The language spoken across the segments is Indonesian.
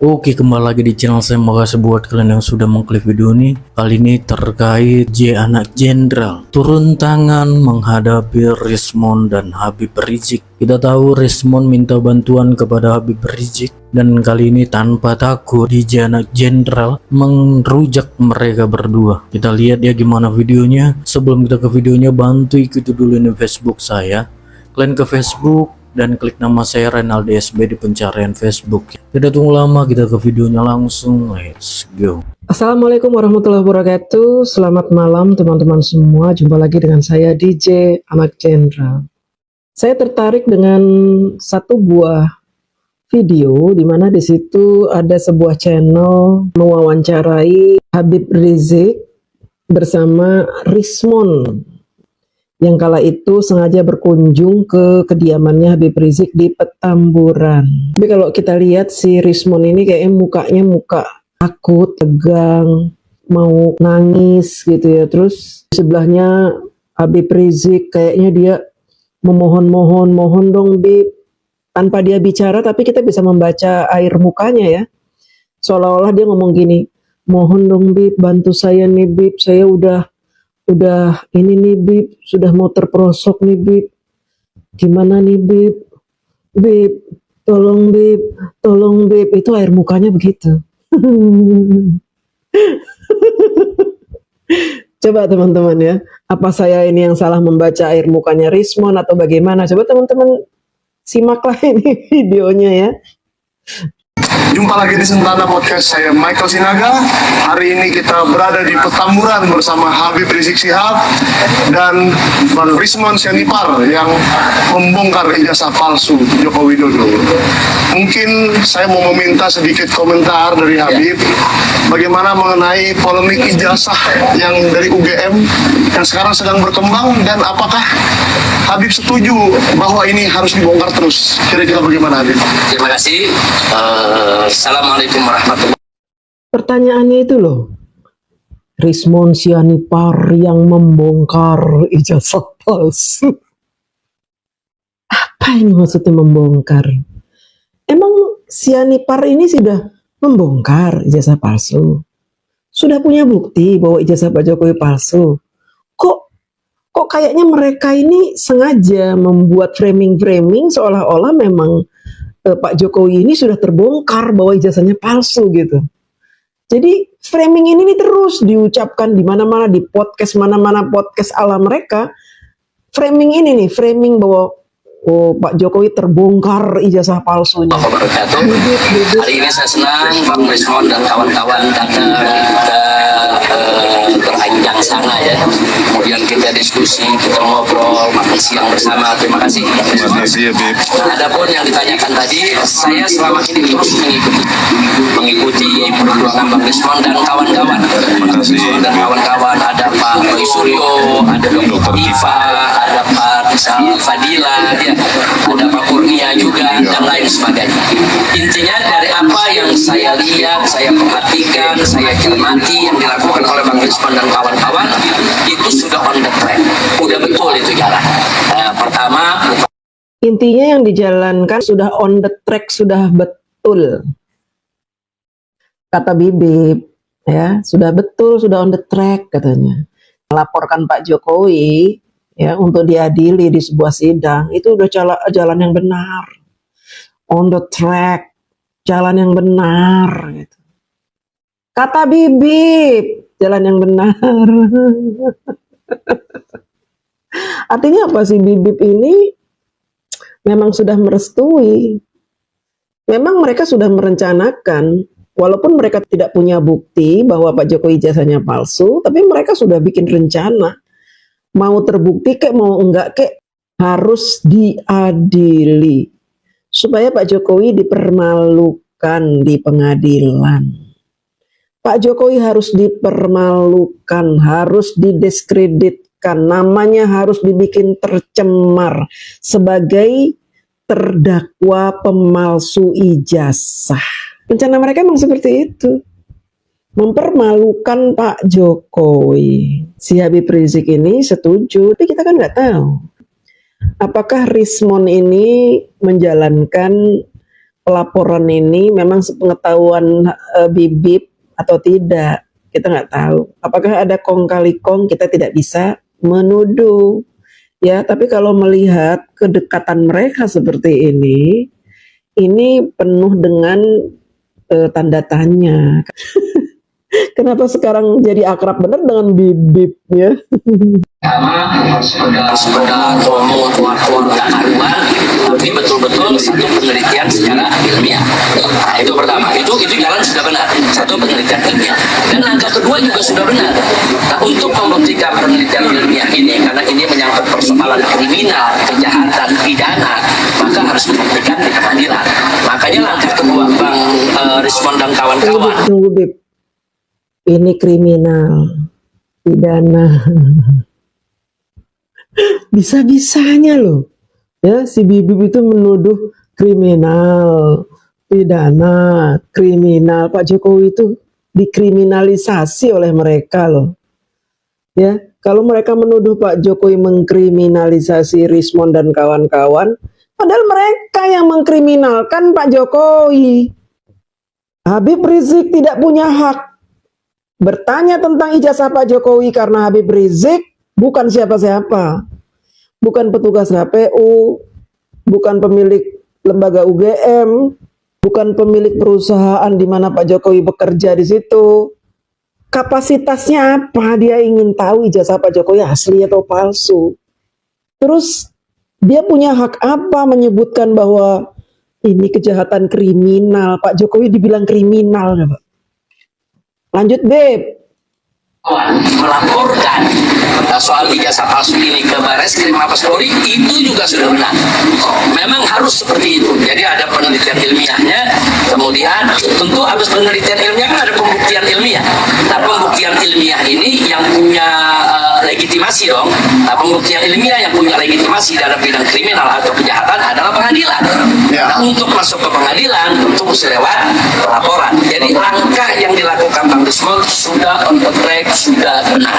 Oke, kembali lagi di channel saya. Makasih buat kalian yang sudah mengklik video ini. Kali ini terkait J anak jenderal turun tangan menghadapi Rismond dan Habib Rizik. Kita tahu Rismond minta bantuan kepada Habib Rizik, dan kali ini tanpa takut J anak jenderal merujak mereka berdua. Kita lihat ya gimana videonya. Sebelum kita ke videonya, bantu ikuti dulu ini Facebook saya. Kalian ke Facebook dan klik nama saya Renaldi SB di pencarian Facebook. Tidak tunggu lama, kita ke videonya langsung. Let's go. Assalamualaikum warahmatullahi wabarakatuh. Selamat malam teman-teman semua. Jumpa lagi dengan saya DJ Anak Jenderal. Saya tertarik dengan satu buah video di mana di situ ada sebuah channel mewawancarai Habib Rizik bersama Rismond, yang kala itu sengaja berkunjung ke kediamannya Habib Rizik di Petamburan. Tapi kalau kita lihat si Rismond ini kayaknya mukanya muka takut, tegang, mau nangis gitu ya. Terus sebelahnya Habib Rizik kayaknya dia mohon dong Bib. Tanpa dia bicara tapi kita bisa membaca air mukanya ya. Seolah-olah dia ngomong gini, mohon dong Bib, bantu saya nih Bib, saya udah ini nih Bib, sudah mau terperosok nih Bib, gimana nih Bib, tolong Bib, itu air mukanya begitu. Coba teman-teman ya, apa saya ini yang salah membaca air mukanya Rismond atau bagaimana? Coba teman-teman simaklah ini videonya ya. Jumpa lagi di Sentana Podcast, saya Michael Sinaga. Hari ini kita berada di Petamburan bersama Habib Rizik Syihab dan Bang Rismond Sianipar yang membongkar ijazah palsu Joko Widodo. Mungkin saya mau meminta sedikit komentar dari Habib, bagaimana mengenai polemik ijazah yang dari UGM yang sekarang sedang berkembang, dan apakah Habib setuju bahwa ini harus dibongkar terus? Kira-kira bagaimana Habib? Terima kasih. Assalamualaikum warahmatullahi wabarakatuh. Pertanyaannya itu loh, Rismond Sianipar yang membongkar ijazah palsu. Apa ini maksudnya membongkar? Emang Sianipar ini sudah membongkar ijazah palsu? Sudah punya bukti bahwa ijazah Pak Jokowi palsu? Kok kayaknya mereka ini sengaja membuat framing seolah-olah memang Pak Jokowi ini sudah terbongkar bahwa ijazahnya palsu gitu. Jadi framing ini terus diucapkan di mana-mana, di podcast mana-mana podcast ala mereka. Framing ini nih, framing bahwa Pak Jokowi terbongkar ijazah palsunya. Hari ini saya senang Bang Rismond dan kawan-kawan datang ke beranjang sana ya. Kemudian kita diskusi, kita ngobrol, makan siang bersama. Terima kasih. Terima kasih ya Bib. Adapun yang ditanyakan tadi, saya selama ini terus mengikuti perjuangan Bang Rismond dan kawan-kawan. Terima kasih. Dan kawan-kawan, ada Pak Roy Suryo, ada Dr. Iva, ada Pak Fadila, ya, ada Pak Kurnia juga, dan lain sebagainya. Intinya dari apa yang saya lihat, saya perhatikan, saya cermati yang dilakukan oleh Bang Rismond dan kawan-kawan, itu sudah on the track, udah betul itu jalan. Pertama, Intinya yang dijalankan sudah on the track, sudah betul. Kata Bibip, ya, sudah betul, sudah on the track katanya. Melaporkan Pak Jokowi ya untuk diadili di sebuah sidang, itu udah jalan yang benar. On the track, jalan yang benar gitu. Kata Bibip, jalan yang benar. Artinya apa sih, Bibip ini memang sudah merestui. Memang mereka sudah merencanakan, walaupun mereka tidak punya bukti bahwa Pak Jokowi ijazahnya palsu, tapi mereka sudah bikin rencana. Mau terbukti kek, mau enggak kek, harus diadili. Supaya Pak Jokowi dipermalukan di pengadilan. Pak Jokowi harus dipermalukan, harus didiskreditkan, namanya harus dibikin tercemar sebagai terdakwa pemalsu ijazah. Rencana mereka memang seperti itu, mempermalukan Pak Jokowi. Si Habib Rizik ini setuju, tapi kita kan nggak tahu apakah Rismond ini menjalankan pelaporan ini memang sepengetahuan Bibip atau tidak, kita nggak tahu. Apakah ada kong kali kong, kita tidak bisa menuduh. Ya, tapi kalau melihat kedekatan mereka seperti ini penuh dengan tanda tanya. Kenapa sekarang jadi akrab benar dengan Bibip ya? Sekedar ngomong keluar-keluar nggak karuan, tapi betul-betul satu penelitian secara ilmiah. Nah, itu pertama, itu jalan sudah benar, satu penelitian ilmiah. Dan langkah kedua juga sudah benar. Nah, untuk membuktikan penelitian ilmiah ini, karena ini menyangkut persoalan kriminal, kejahatan, pidana, maka harus dibuktikan di pengadilan. Makanya langkah kedua Bang Rismond dan kawan-kawan. Tunggu Bib, ini kriminal, pidana. Bisa-bisanya loh ya si Bibip itu menuduh kriminal, pidana, kriminal. Pak Jokowi itu dikriminalisasi oleh mereka loh ya. Kalau mereka menuduh Pak Jokowi mengkriminalisasi Rismond dan kawan-kawan, padahal mereka yang mengkriminalkan Pak Jokowi. Habib Rizik tidak punya hak bertanya tentang ijazah Pak Jokowi karena Habib Rizik bukan siapa-siapa, bukan petugas KPU, bukan pemilik lembaga UGM, bukan pemilik perusahaan di mana Pak Jokowi bekerja di situ. Kapasitasnya apa? Dia ingin tahu ijazah Pak Jokowi asli atau palsu. Terus dia punya hak apa menyebutkan bahwa ini kejahatan kriminal? Pak Jokowi dibilang kriminal, Pak. Lanjut, Beb. Melaporkan soal ijazah palsu ini ke Barreskrim Mabes Polri itu juga sudah benar. Memang harus seperti itu. Jadi ada penelitian ilmiahnya, kemudian tentu habis penelitian ilmiah kan ada pembuktian ilmiah. Nah, pembuktian ilmiah ini yang punya legitimasi dong. Nah, pembuktian ilmiah yang punya legitimasi dalam bidang kriminal atau kejahatan adalah pengadilan. Nah, untuk masuk ke pengadilan tentu mesti lewat laporan. Jadi langkah yang dilakukan Bang Rismond sudah on the track, sudah benar.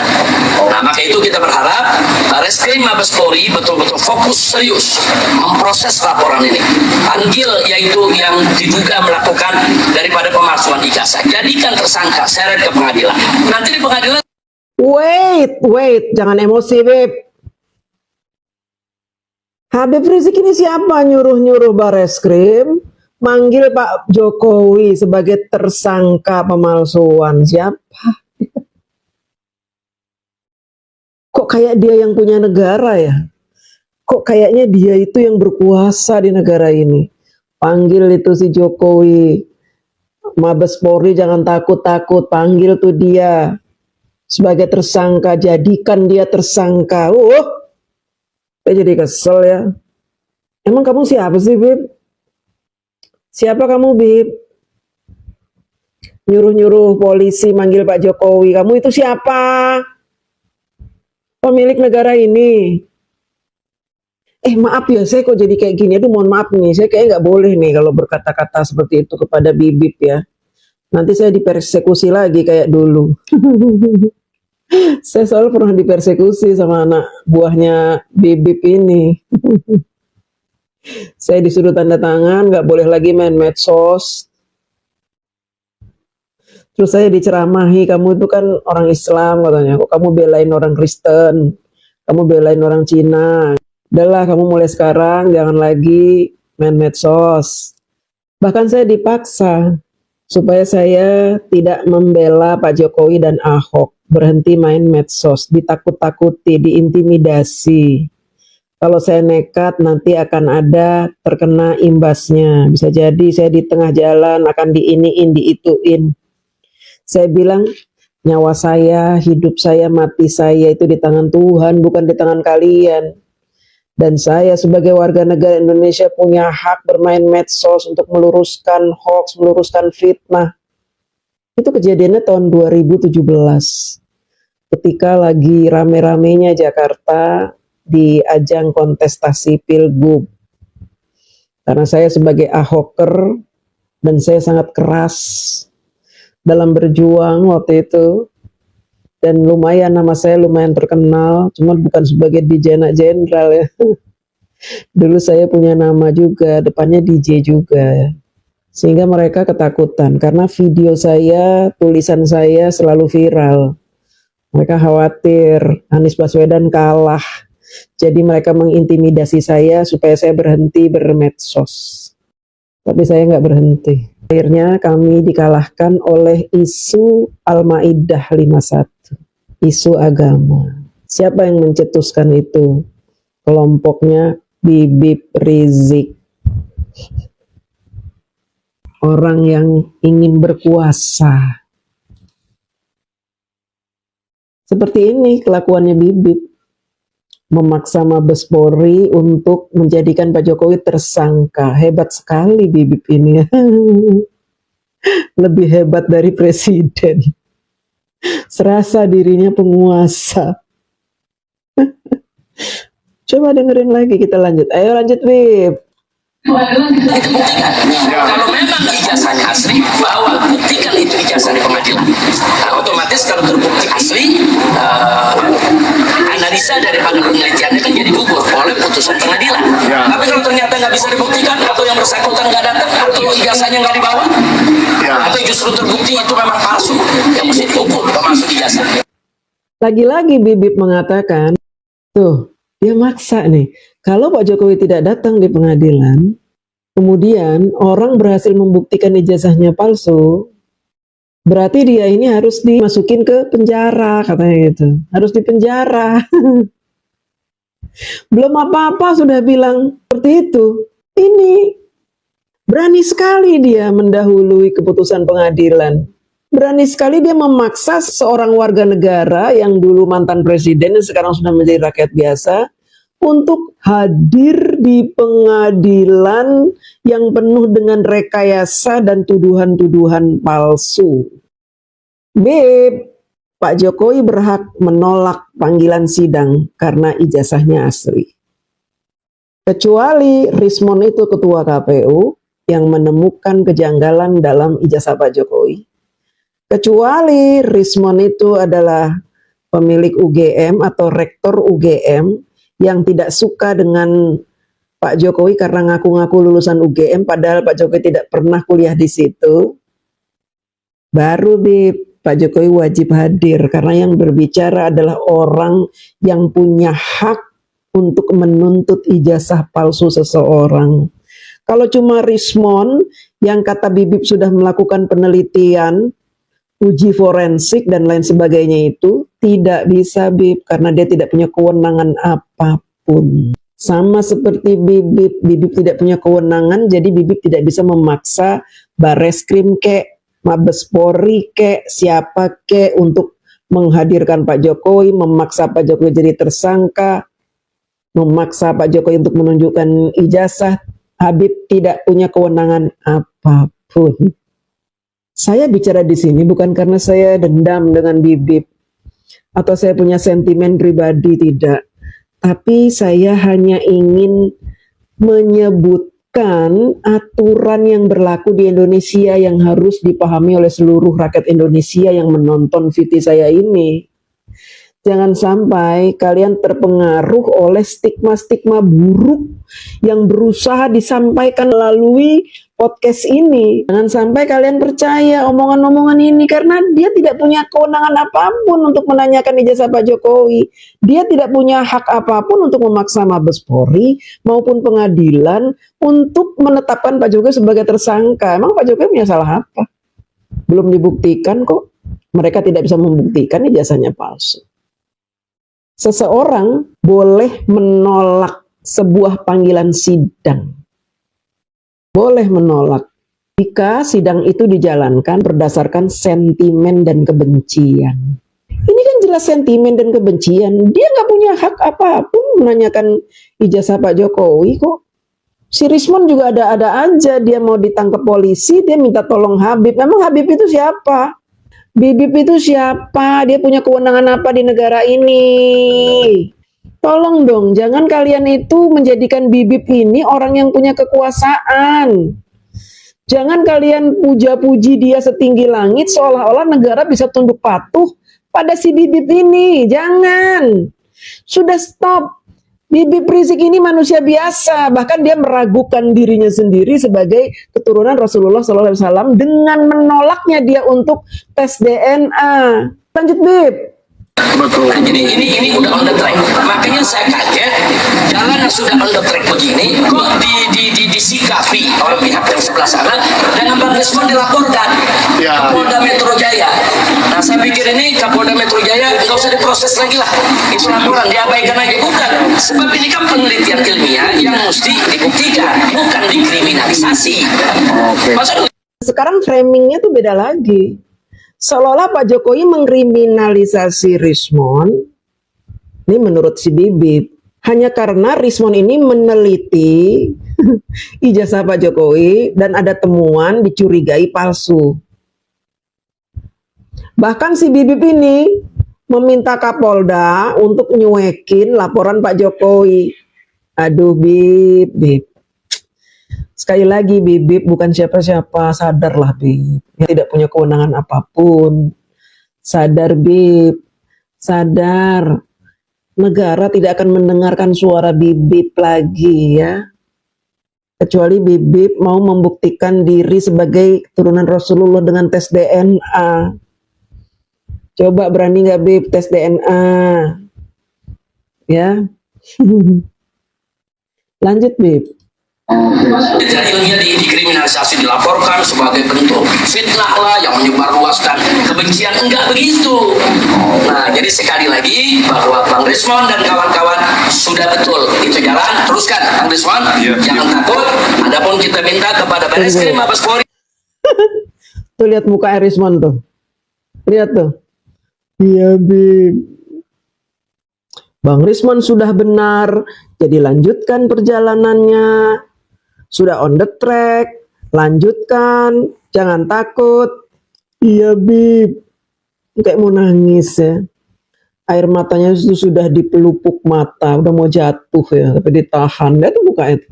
Nah, maka itu kita berharap Barreskrim Mabes Polri betul-betul fokus serius memproses laporan ini. Panggil yaitu yang diduga melakukan daripada pemalsuan ijazah. Jadikan tersangka, seret ke pengadilan. Nanti di pengadilan. Wait, jangan emosi, Beb. Habib Rizik ini siapa nyuruh-nyuruh Barreskrim manggil Pak Jokowi sebagai tersangka pemalsuan? Siapa? Kok kayak dia yang punya negara ya? Kok kayaknya dia itu yang berkuasa di negara ini? Panggil itu si Jokowi, Mabes Polri jangan takut-takut, panggil tuh dia sebagai tersangka, jadikan dia tersangka. Saya jadi kesel ya. Emang kamu siapa sih, Bib? Siapa kamu, Bib? Nyuruh-nyuruh polisi manggil Pak Jokowi. Kamu itu siapa? Pemilik negara ini. Maaf ya, saya kok jadi kayak gini. Aduh, mohon maaf nih. Saya kayaknya nggak boleh nih kalau berkata-kata seperti itu kepada Bibip ya. Nanti saya dipersekusi lagi kayak dulu. Saya selalu pernah dipersekusi sama anak buahnya Bibip ini. Saya disuruh tanda tangan, nggak boleh lagi main medsos. Terus saya diceramahi, kamu itu kan orang Islam katanya, kok kamu belain orang Kristen, kamu belain orang Cina. Udahlah, kamu mulai sekarang jangan lagi main medsos. Bahkan saya dipaksa supaya saya tidak membela Pak Jokowi dan Ahok, berhenti main medsos, ditakut-takuti, diintimidasi. Kalau saya nekat nanti akan ada terkena imbasnya. Bisa jadi saya di tengah jalan akan diiniin, diituin. Saya bilang nyawa saya, hidup saya, mati saya itu di tangan Tuhan, bukan di tangan kalian. Dan saya sebagai warga negara Indonesia punya hak bermain medsos untuk meluruskan hoax, meluruskan fitnah. Itu kejadiannya tahun 2017. Ketika lagi rame-ramenya Jakarta di ajang kontestasi Pilgub. Karena saya sebagai Ahoker dan saya sangat keras dalam berjuang waktu itu, dan lumayan nama saya lumayan terkenal, cuma bukan sebagai DJ anak jenderal ya. Dulu saya punya nama juga, depannya DJ juga ya. Sehingga mereka ketakutan karena video saya, tulisan saya selalu viral. Mereka khawatir Anies Baswedan kalah. Jadi mereka mengintimidasi saya supaya saya berhenti bermedsos. Tapi saya nggak berhenti. Akhirnya kami dikalahkan oleh isu Al-Maidah 51. Isu agama. Siapa yang mencetuskan itu? Kelompoknya Bibip Rizik. Orang yang ingin berkuasa. Seperti ini kelakuannya Bibip. Memaksa Mabes Polri untuk menjadikan Pak Jokowi tersangka. Hebat sekali Bibip ini. Lebih hebat dari presiden. Serasa dirinya penguasa. Coba dengerin lagi, kita lanjut. Ayo lanjut Bib. Itu buktikan. Kalau memang ijazahnya asli, bawa buktikan itu ijazah di pengadilan. Nah, otomatis kalau terbukti asli, analisa daripada penelitiannya kan jadi gugur oleh putusan pengadilan. Ya. Tapi kalau ternyata nggak bisa dibuktikan, atau yang bersangkutan nggak datang, atau ijazahnya nggak dibawa, Ya. atau justru terbukti itu memang palsu, yang mesti dihukum termasuk ijazah. Lagi-lagi Bibip mengatakan, tuh dia maksa nih. Kalau Pak Jokowi tidak datang di pengadilan, kemudian orang berhasil membuktikan ijazahnya palsu, berarti dia ini harus dimasukin ke penjara, katanya gitu. Harus dipenjara. Belum apa-apa sudah bilang seperti itu. Ini berani sekali dia mendahului keputusan pengadilan. Berani sekali dia memaksa seorang warga negara yang dulu mantan presiden dan sekarang sudah menjadi rakyat biasa untuk hadir di pengadilan yang penuh dengan rekayasa dan tuduhan-tuduhan palsu. Beb, Pak Jokowi berhak menolak panggilan sidang karena ijazahnya asli. Kecuali Rismon itu ketua KPU yang menemukan kejanggalan dalam ijazah Pak Jokowi. Kecuali Rismon itu adalah pemilik UGM atau rektor UGM yang tidak suka dengan Pak Jokowi karena ngaku-ngaku lulusan UGM padahal Pak Jokowi tidak pernah kuliah di situ. Baru Pak Jokowi wajib hadir karena yang berbicara adalah orang yang punya hak untuk menuntut ijazah palsu seseorang. Kalau cuma Rismon yang kata Bibip sudah melakukan penelitian, uji forensik dan lain sebagainya itu tidak bisa Bib karena dia tidak punya kewenangan apapun. Sama seperti Bibip, Bibip tidak punya kewenangan, jadi Bibip tidak bisa memaksa Bareskrim kek, Mabes Polri kek, siapa kek untuk menghadirkan Pak Jokowi, memaksa Pak Jokowi jadi tersangka, memaksa Pak Jokowi untuk menunjukkan ijazah. Habib tidak punya kewenangan apapun. Saya bicara di sini bukan karena saya dendam dengan Bibip atau saya punya sentimen pribadi, tidak. Tapi saya hanya ingin menyebutkan aturan yang berlaku di Indonesia yang harus dipahami oleh seluruh rakyat Indonesia yang menonton VT saya ini. Jangan sampai kalian terpengaruh oleh stigma-stigma buruk yang berusaha disampaikan melalui podcast ini. Jangan sampai kalian percaya omongan-omongan ini karena dia tidak punya kewenangan apapun untuk menanyakan ijazah Pak Jokowi. Dia tidak punya hak apapun untuk memaksa Mabes Polri maupun pengadilan untuk menetapkan Pak Jokowi sebagai tersangka. Emang Pak Jokowi punya salah apa? Belum dibuktikan kok. Mereka tidak bisa membuktikan ijazahnya palsu. Seseorang boleh menolak sebuah panggilan sidang. Boleh menolak jika sidang itu dijalankan berdasarkan sentimen dan kebencian. Ini kan jelas sentimen dan kebencian. Dia nggak punya hak apapun menanyakan ijazah Pak Jokowi kok. Si Rismon juga ada-ada aja, dia mau ditangkap polisi, dia minta tolong Habib. Memang Habib itu siapa? Bibip itu siapa? Dia punya kewenangan apa di negara ini? Tolong dong, jangan kalian itu menjadikan Bibip ini orang yang punya kekuasaan. Jangan kalian puja-puji dia setinggi langit seolah-olah negara bisa tunduk patuh pada si Bibip ini. Jangan. Sudah stop. Bibip Rizik ini manusia biasa, bahkan dia meragukan dirinya sendiri sebagai keturunan Rasulullah SAW dengan menolaknya dia untuk tes DNA. Lanjut, Bib. Betul. Nah, jadi ini udah on the track. Makanya saya kaget, jalan yang sudah on the track begini kok disikapi oleh pihak yang sebelah sana dengan Bang Rismon dilaporkan Ya. ke Polda Metro Jaya. Nah, saya pikir ini Kapolda Metro Jaya nggak usah diproses lagi lah. Itu laporan diabaikan aja, bukan. Sebab ini kan penelitian ilmiah yang mesti dibuktikan, bukan dikriminalisasi. Oke. Masa Sekarang framingnya tuh beda lagi. Seolah-olah Pak Jokowi mengkriminalisasi Rismon, ini menurut si Bibip, hanya karena Rismon ini meneliti ijazah Pak Jokowi dan ada temuan dicurigai palsu. Bahkan si Bibip ini meminta Kapolda untuk nyuekin laporan Pak Jokowi. Aduh, Bib. Sekali lagi, Bib bukan siapa-siapa, sadarlah, Bib. Yang tidak punya kewenangan apapun. Sadar, Bib. Sadar. Negara tidak akan mendengarkan suara Bib lagi, ya. Kecuali Bib mau membuktikan diri sebagai keturunan Rasulullah dengan tes DNA. Coba berani nggak, Bib, tes DNA? Ya. Lanjut, Bib. tidak ilmiah dikriminalisasi, dilaporkan sebagai bentuk fitnah lah yang menyebarluaskan kebencian, enggak begitu. Nah, jadi sekali lagi bahwa Bang Rismon dan kawan-kawan sudah betul itu jalan, teruskan Bang Rismon, jangan takut. Adapun kita minta kepada Barreskrim Mabes Polri. Tuh lihat muka Rismon tuh, lihat tuh. Iya, Bib. Bang Rismon sudah benar, jadi lanjutkan perjalanannya. Sudah on the track, lanjutkan, jangan takut. Iya, Bib. Kayak mau nangis ya. Air matanya itu sudah dipelupuk mata, udah mau jatuh ya, tapi ditahan. Lihat tuh muka itu.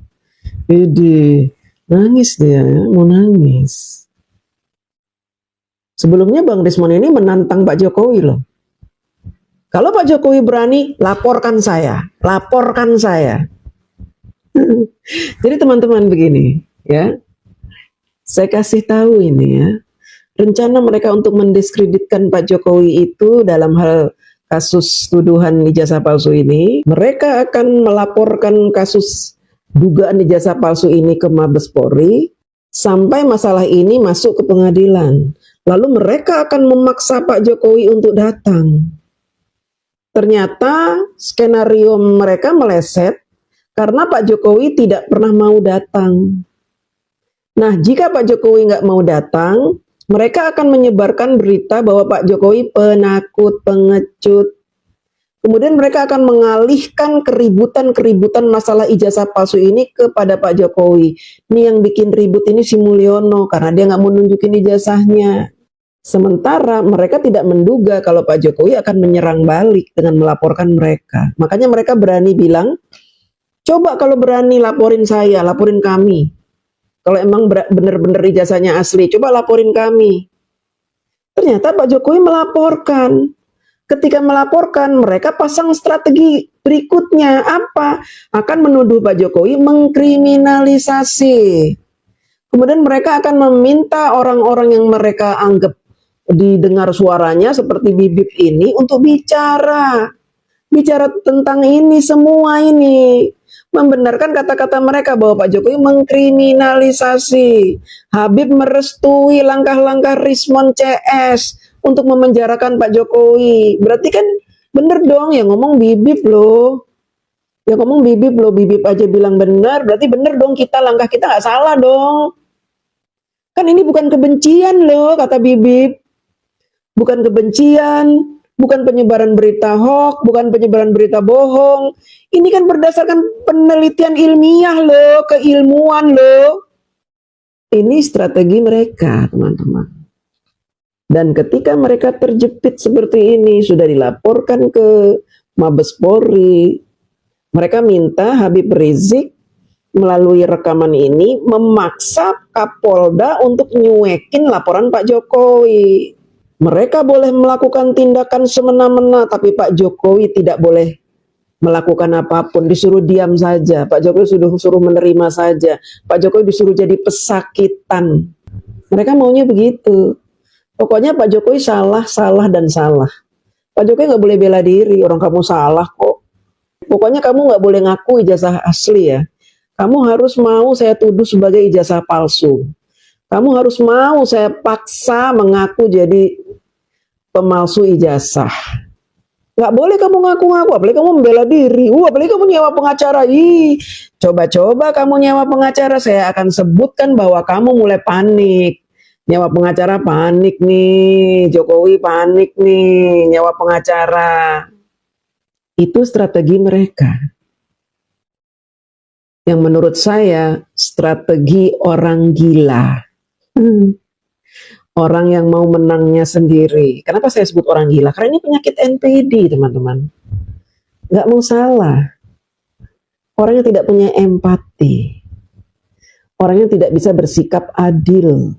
Jadi nangis dia, ya, mau nangis. Sebelumnya Bang Rismon ini menantang Pak Jokowi loh. Kalau Pak Jokowi berani, laporkan saya, laporkan saya. Jadi teman-teman begini, ya, saya kasih tahu ini ya, rencana mereka untuk mendiskreditkan Pak Jokowi itu dalam hal kasus tuduhan ijazah palsu ini, mereka akan melaporkan kasus dugaan ijazah palsu ini ke Mabes Polri sampai masalah ini masuk ke pengadilan. Lalu mereka akan memaksa Pak Jokowi untuk datang. Ternyata skenario mereka meleset karena Pak Jokowi tidak pernah mau datang. Nah, jika Pak Jokowi nggak mau datang, mereka akan menyebarkan berita bahwa Pak Jokowi penakut, pengecut. Kemudian mereka akan mengalihkan keributan masalah ijazah palsu ini kepada Pak Jokowi. Ini yang bikin ribut ini si Mulyono karena dia nggak mau nunjukin ijazahnya. Sementara mereka tidak menduga kalau Pak Jokowi akan menyerang balik dengan melaporkan mereka. Makanya mereka berani bilang, coba kalau berani laporin saya, laporin kami. Kalau emang benar-benar ijazahnya asli, coba laporin kami. Ternyata Pak Jokowi melaporkan. Ketika melaporkan, mereka pasang strategi berikutnya. Apa? Akan menuduh Pak Jokowi mengkriminalisasi. Kemudian mereka akan meminta orang-orang yang mereka anggap didengar suaranya seperti Bibip ini untuk bicara tentang ini semua ini, membenarkan kata-kata mereka bahwa Pak Jokowi mengkriminalisasi. Habib merestui langkah-langkah Rismon CS untuk memenjarakan Pak Jokowi. Berarti kan bener dong yang ngomong Bibip loh. Yang ngomong Bibip loh, Bibip aja bilang benar, berarti bener dong langkah kita nggak salah dong. Kan ini bukan kebencian loh, kata Bibip. Bukan kebencian, bukan penyebaran berita hoax, bukan penyebaran berita bohong. Ini kan berdasarkan penelitian ilmiah loh, keilmuan loh. Ini strategi mereka, teman-teman. Dan ketika mereka terjepit seperti ini, sudah dilaporkan ke Mabes Polri, mereka minta Habib Rizik melalui rekaman ini memaksa Kapolda untuk nyuekin laporan Pak Jokowi. Mereka boleh melakukan tindakan semena-mena, tapi Pak Jokowi tidak boleh melakukan apapun, disuruh diam saja. Pak Jokowi suruh menerima saja. Pak Jokowi disuruh jadi pesakitan. Mereka maunya begitu. Pokoknya Pak Jokowi salah, salah, dan salah. Pak Jokowi nggak boleh bela diri, orang kamu salah kok. Pokoknya kamu nggak boleh ngaku ijazah asli ya. Kamu harus mau saya tuduh sebagai ijazah palsu. Kamu harus mau saya paksa mengaku jadi pemalsu ijazah. Nggak boleh kamu ngaku-ngaku, apalagi kamu membela diri. Apalagi kamu nyewa pengacara. Coba-coba kamu nyewa pengacara, saya akan sebutkan bahwa kamu mulai panik. Nyewa pengacara panik nih, Jokowi panik nih, nyewa pengacara. Itu strategi mereka. Yang menurut saya strategi orang gila. Orang yang mau menangnya sendiri. Kenapa saya sebut orang gila? Karena ini penyakit NPD, teman-teman. Nggak mau salah. Orang yang tidak punya empati. Orang yang tidak bisa bersikap adil.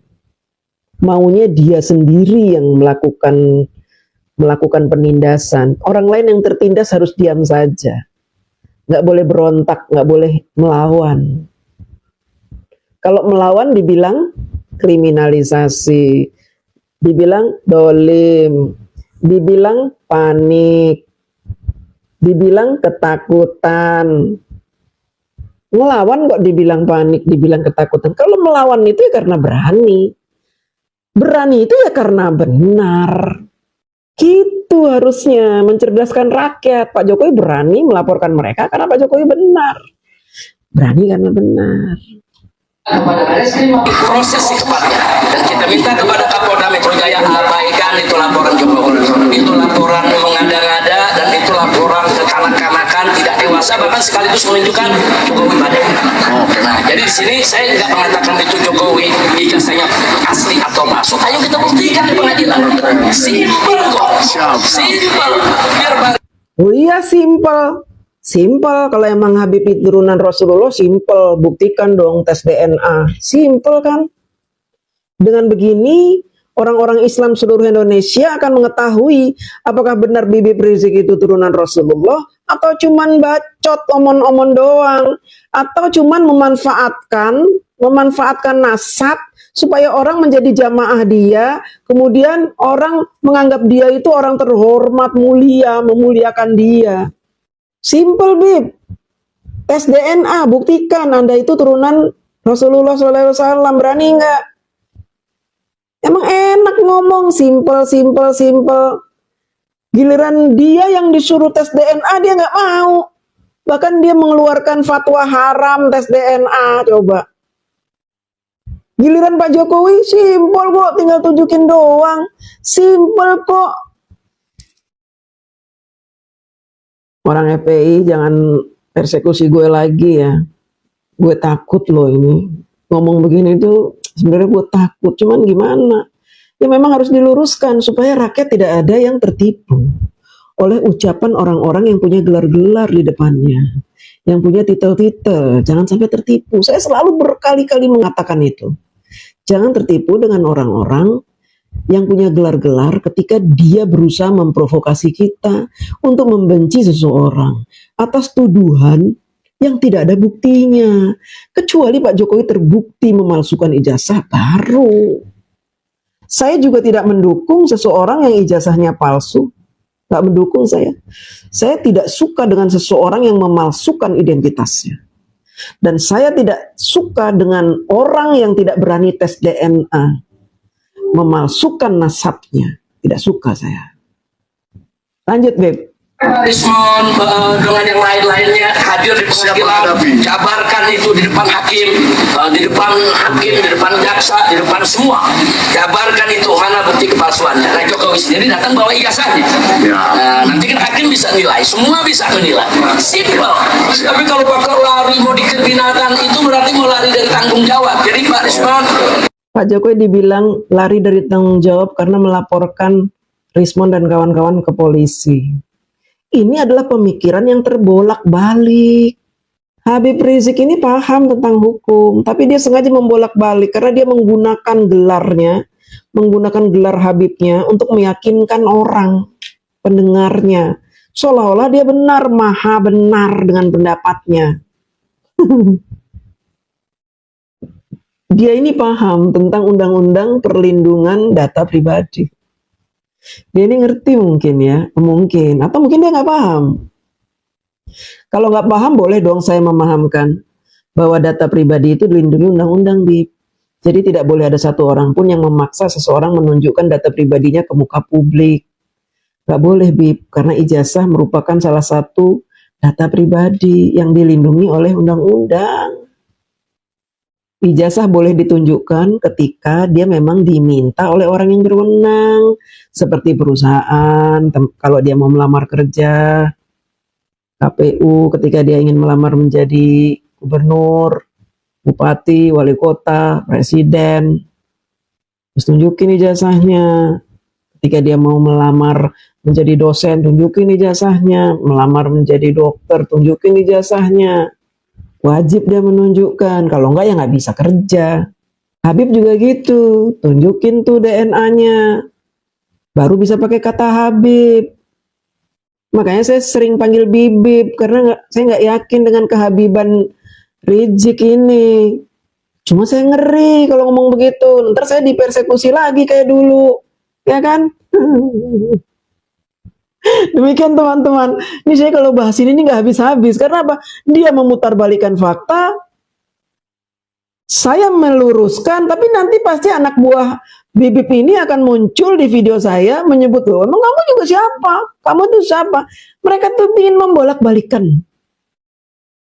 Maunya dia sendiri yang melakukan penindasan. Orang lain yang tertindas harus diam saja. Nggak boleh berontak, nggak boleh melawan. Kalau melawan dibilang kriminalisasi, dibilang dolim, dibilang panik, dibilang ketakutan. Melawan kok dibilang panik, dibilang ketakutan. Kalau melawan itu ya karena berani. Berani itu ya karena benar. Gitu harusnya, mencerdaskan rakyat. Pak Jokowi berani melaporkan mereka karena Pak Jokowi benar. Berani karena benar. Proses secepatnya, dan kita minta kepada Kapolda Metro Jaya abaikan itu laporan Jokowi, itu laporan mengada-ngada, dan itu laporan kekanak-kanakan, tidak dewasa, bahkan sekaligus menunjukkan Jokowi badai. Nah, jadi di sini saya nggak mengatakan itu Jokowi ijazahnya asli atau palsu. Ayo kita buktikan di pengadilan. Simpel kok, simpel. Biar Oh iya, simpel. Simpel, kalau emang Habib itu turunan Rasulullah, simpel, buktikan dong tes DNA. Simpel kan? Dengan begini, orang-orang Islam seluruh Indonesia akan mengetahui apakah benar Habib Rizik itu turunan Rasulullah, atau cuman bacot, omon-omon doang, atau cuman memanfaatkan nasab, supaya orang menjadi jamaah dia, kemudian orang menganggap dia itu orang terhormat, mulia, memuliakan dia. Simple, Bib. Tes DNA, buktikan Anda itu turunan Rasulullah SAW. Berani nggak? Emang enak ngomong, simple. Giliran dia yang disuruh tes DNA, dia nggak mau. Bahkan dia mengeluarkan fatwa haram tes DNA, coba. Giliran Pak Jokowi, simple kok, tinggal tunjukin doang. Simple kok. Orang FPI jangan persekusi gue lagi ya. Gue takut loh ini. Ngomong begini tuh sebenarnya gue takut. Cuman gimana? Ya memang harus diluruskan supaya rakyat tidak ada yang tertipu oleh ucapan orang-orang yang punya gelar-gelar di depannya. Yang punya titel-titel. Jangan sampai tertipu. Saya selalu berkali-kali mengatakan itu. Jangan tertipu dengan orang-orang yang punya gelar-gelar ketika dia berusaha memprovokasi kita untuk membenci seseorang atas tuduhan yang tidak ada buktinya. Kecuali Pak Jokowi terbukti memalsukan ijazah, baru. Saya juga tidak mendukung seseorang yang ijazahnya palsu. Nggak mendukung saya. Saya tidak suka dengan seseorang yang memalsukan identitasnya. Dan saya tidak suka dengan orang yang tidak berani tes DNA. Memalsukan nasabnya. Tidak suka saya. Lanjut, Beb. Rismon dengan yang lain-lainnya hadir di pengadilan, jabarkan itu di depan hakim, di depan jaksa, di depan semua, jabarkan itu mana bukti kepalsuannya. Nah, Jokowi sendiri datang bawa ijazahnya. Nanti kan hakim bisa nilai, semua bisa menilai. Simple. Tapi kalau bakal lari mau dikriminalkan, itu berarti mau lari dari tanggung jawab. Jadi Pak Rismon, Pak Jokowi dibilang lari dari tanggung jawab karena melaporkan Rismon dan kawan-kawan ke polisi. Ini adalah pemikiran yang terbolak-balik. Habib Rizik ini paham tentang hukum, tapi dia sengaja membolak-balik karena dia menggunakan gelarnya, menggunakan gelar Habibnya untuk meyakinkan orang, pendengarnya, seolah-olah dia benar, maha benar dengan pendapatnya. Dia ini paham tentang undang-undang perlindungan data pribadi. Dia ini ngerti mungkin ya, mungkin, atau mungkin dia nggak paham. Kalau nggak paham boleh dong saya memahamkan bahwa data pribadi itu dilindungi undang-undang, Bib. Jadi tidak boleh ada satu orang pun yang memaksa seseorang menunjukkan data pribadinya ke muka publik. Nggak boleh, Bib, karena ijazah merupakan salah satu data pribadi yang dilindungi oleh undang-undang. Ijazah boleh ditunjukkan ketika dia memang diminta oleh orang yang berwenang, seperti perusahaan, kalau dia mau melamar kerja, KPU ketika dia ingin melamar menjadi gubernur, bupati, wali kota, presiden, terus tunjukin ijazahnya. Ketika dia mau melamar menjadi dosen, tunjukin ijazahnya. Melamar menjadi dokter, tunjukin ijazahnya. Wajib dia menunjukkan, kalau enggak ya nggak bisa kerja. Habib juga gitu, tunjukin tuh DNA-nya, baru bisa pakai kata Habib. Makanya saya sering panggil Bibib, karena saya nggak yakin dengan kehabiban Rizik ini. Cuma saya ngeri kalau ngomong begitu, ntar saya dipersekusi lagi kayak dulu, ya kan? Demikian teman-teman, ini saya kalau bahas ini nggak habis-habis, karena apa? Dia memutarbalikkan fakta, saya meluruskan, tapi nanti pasti anak buah Bibip ini akan muncul di video saya menyebut, loh, emang kamu juga siapa? Kamu tuh siapa? Mereka tuh ingin membolak-balikan.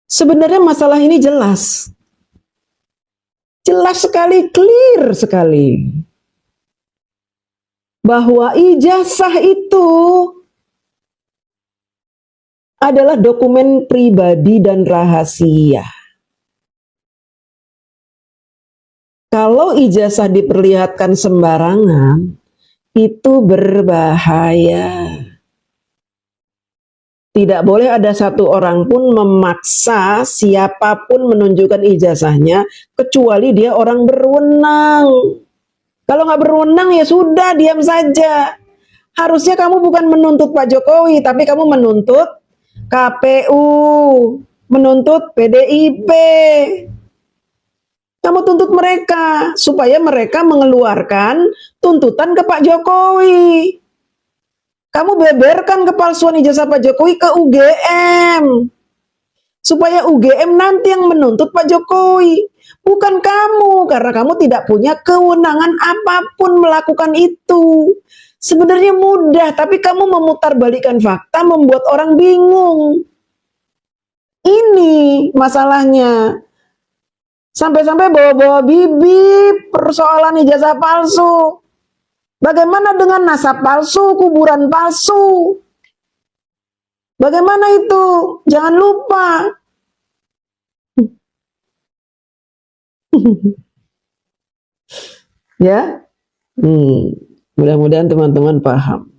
Sebenarnya masalah ini jelas. Jelas sekali, clear sekali. Bahwa ijazah itu adalah dokumen pribadi dan rahasia. Kalau ijazah diperlihatkan sembarangan, itu berbahaya. Tidak boleh ada satu orang pun memaksa siapapun menunjukkan ijazahnya, kecuali dia orang berwenang. Kalau nggak berwenang ya sudah, diam saja. Harusnya kamu bukan menuntut Pak Jokowi, tapi kamu menuntut KPU, menuntut PDIP. Kamu tuntut mereka supaya mereka mengeluarkan tuntutan ke Pak Jokowi. Kamu beberkan kepalsuan ijazah Pak Jokowi ke UGM. Supaya UGM nanti yang menuntut Pak Jokowi. Bukan kamu, karena kamu tidak punya kewenangan apapun melakukan itu. Sebenarnya mudah, tapi kamu memutarbalikkan fakta, membuat orang bingung. Ini masalahnya. Sampai-sampai bawa-bawa Bibip persoalan ijazah palsu. Bagaimana dengan nasab palsu, kuburan palsu? Bagaimana itu? Jangan lupa. Ya, mudah-mudahan teman-teman paham.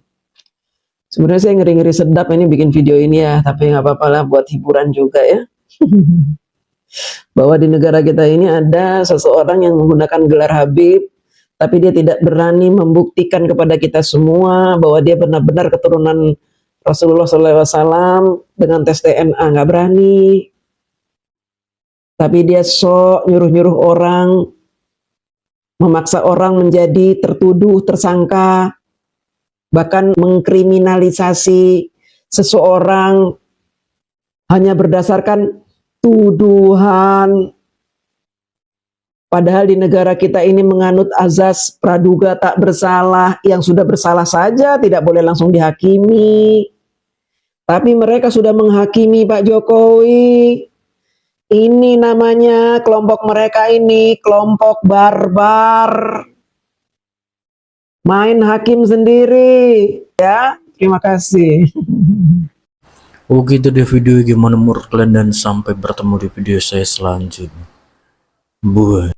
Sebenarnya saya ngeri-ngeri sedap ini bikin video ini ya, tapi nggak apa-apa lah buat hiburan juga ya. Bahwa di negara kita ini ada seseorang yang menggunakan gelar Habib, tapi dia tidak berani membuktikan kepada kita semua bahwa dia benar-benar keturunan Rasulullah SAW dengan tes DNA, nggak berani. Tapi dia sok nyuruh-nyuruh orang, memaksa orang menjadi tertuduh, tersangka, bahkan mengkriminalisasi seseorang hanya berdasarkan tuduhan. Padahal di negara kita ini menganut azas praduga tak bersalah, yang sudah bersalah saja tidak boleh langsung dihakimi. Tapi mereka sudah menghakimi Pak Jokowi. Ini namanya kelompok mereka ini kelompok barbar. Main hakim sendiri, ya. Terima kasih. Oh gitu deh video, gimana menurut kalian, dan sampai bertemu di video saya selanjutnya. Bye.